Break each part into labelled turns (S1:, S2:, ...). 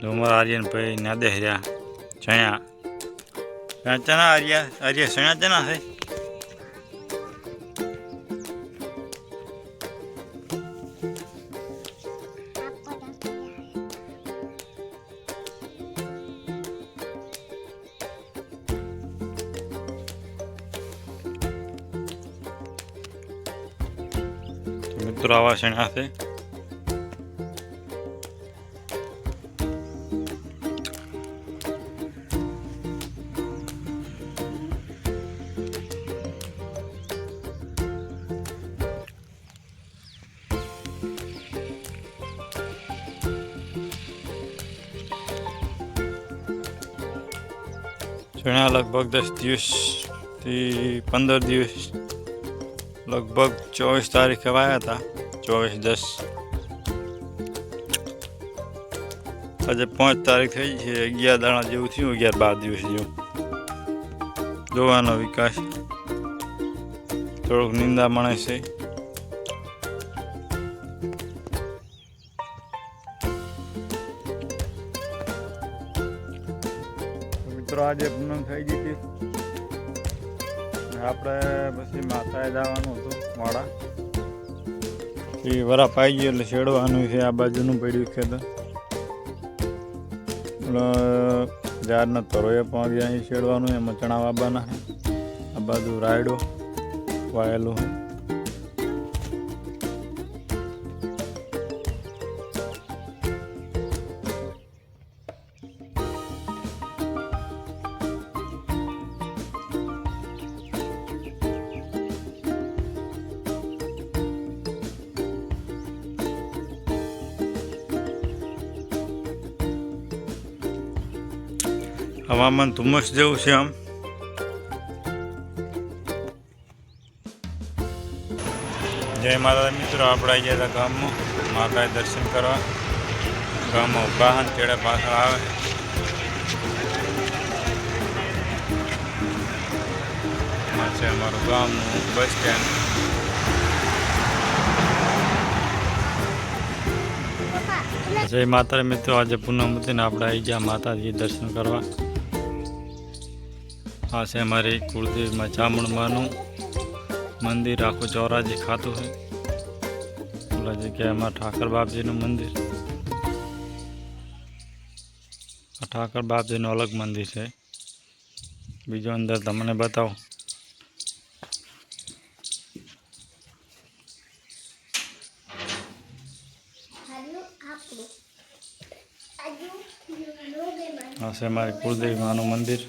S1: Doomer Aryan भाई ना दे रहा चना चना आर्या आर्या चना चना है मित्रों आवा चना से चना लगभग 10 दिवस थी 15 दिवस लगभग 24 तारीख आया था 24/10 आज 5 तारीख थी 11 दाणा जेवुं थयुं 11-12 दिवस जेवुं जोवानो विकास थोड़ोक निंदामण छे। मित्रों आज पूनम थई गई थी આપણે પછી માતાએ જવાનું હતું વાડા એ વરા પાઈ ગયું એટલે છેડવાનું છે આ બાજુનું પડ્યું ખેતર ઝાડના તરોએ પણ અહીં છેડવાનું એમાં ચણા વાવવાના આ બાજુ રાયડો વાયેલું છે हवामान धुम्मस जेवुं छे आम जय माता मित्रों आपणे आई गया गाम में माता दर्शन करवा गाम में वाहन तेड़े पाछळ आवे छे अमारुं गाम बस स्टेन्ड जय माता मित्रों आज पूनम थी ने आपणे आई गया माताजी दर्शन करवा आ से हमारी कुलदेवी में चामुंडमानु मंदिर आखू चौराजी खातु है ओला जगह में ठाकर बापजी नु मंदिर ठाकर बापजी नु अलग मंदिर है बीजो अंदर तमने बताओ आ से हमारी कुलदेवी मानु मंदिर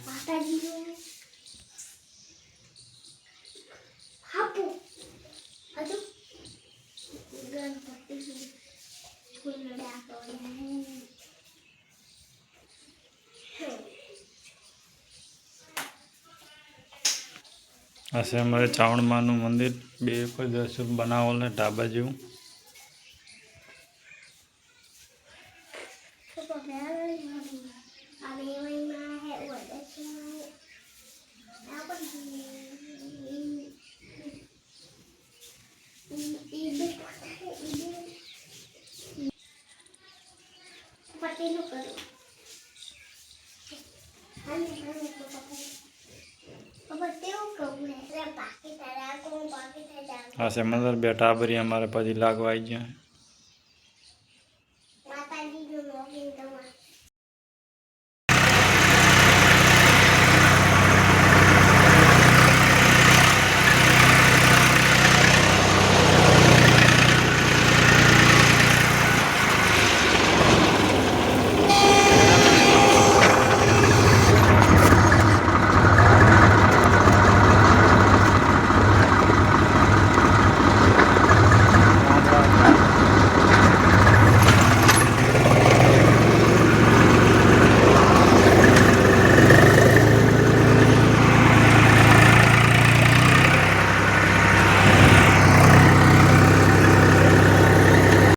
S1: आ से हमारे चावणमानु मंदिर बे दर्शन बनावल है ढाबा जेवुं हाँ से मंदिर बेटा बरी हमारे पति लागवा आई गया।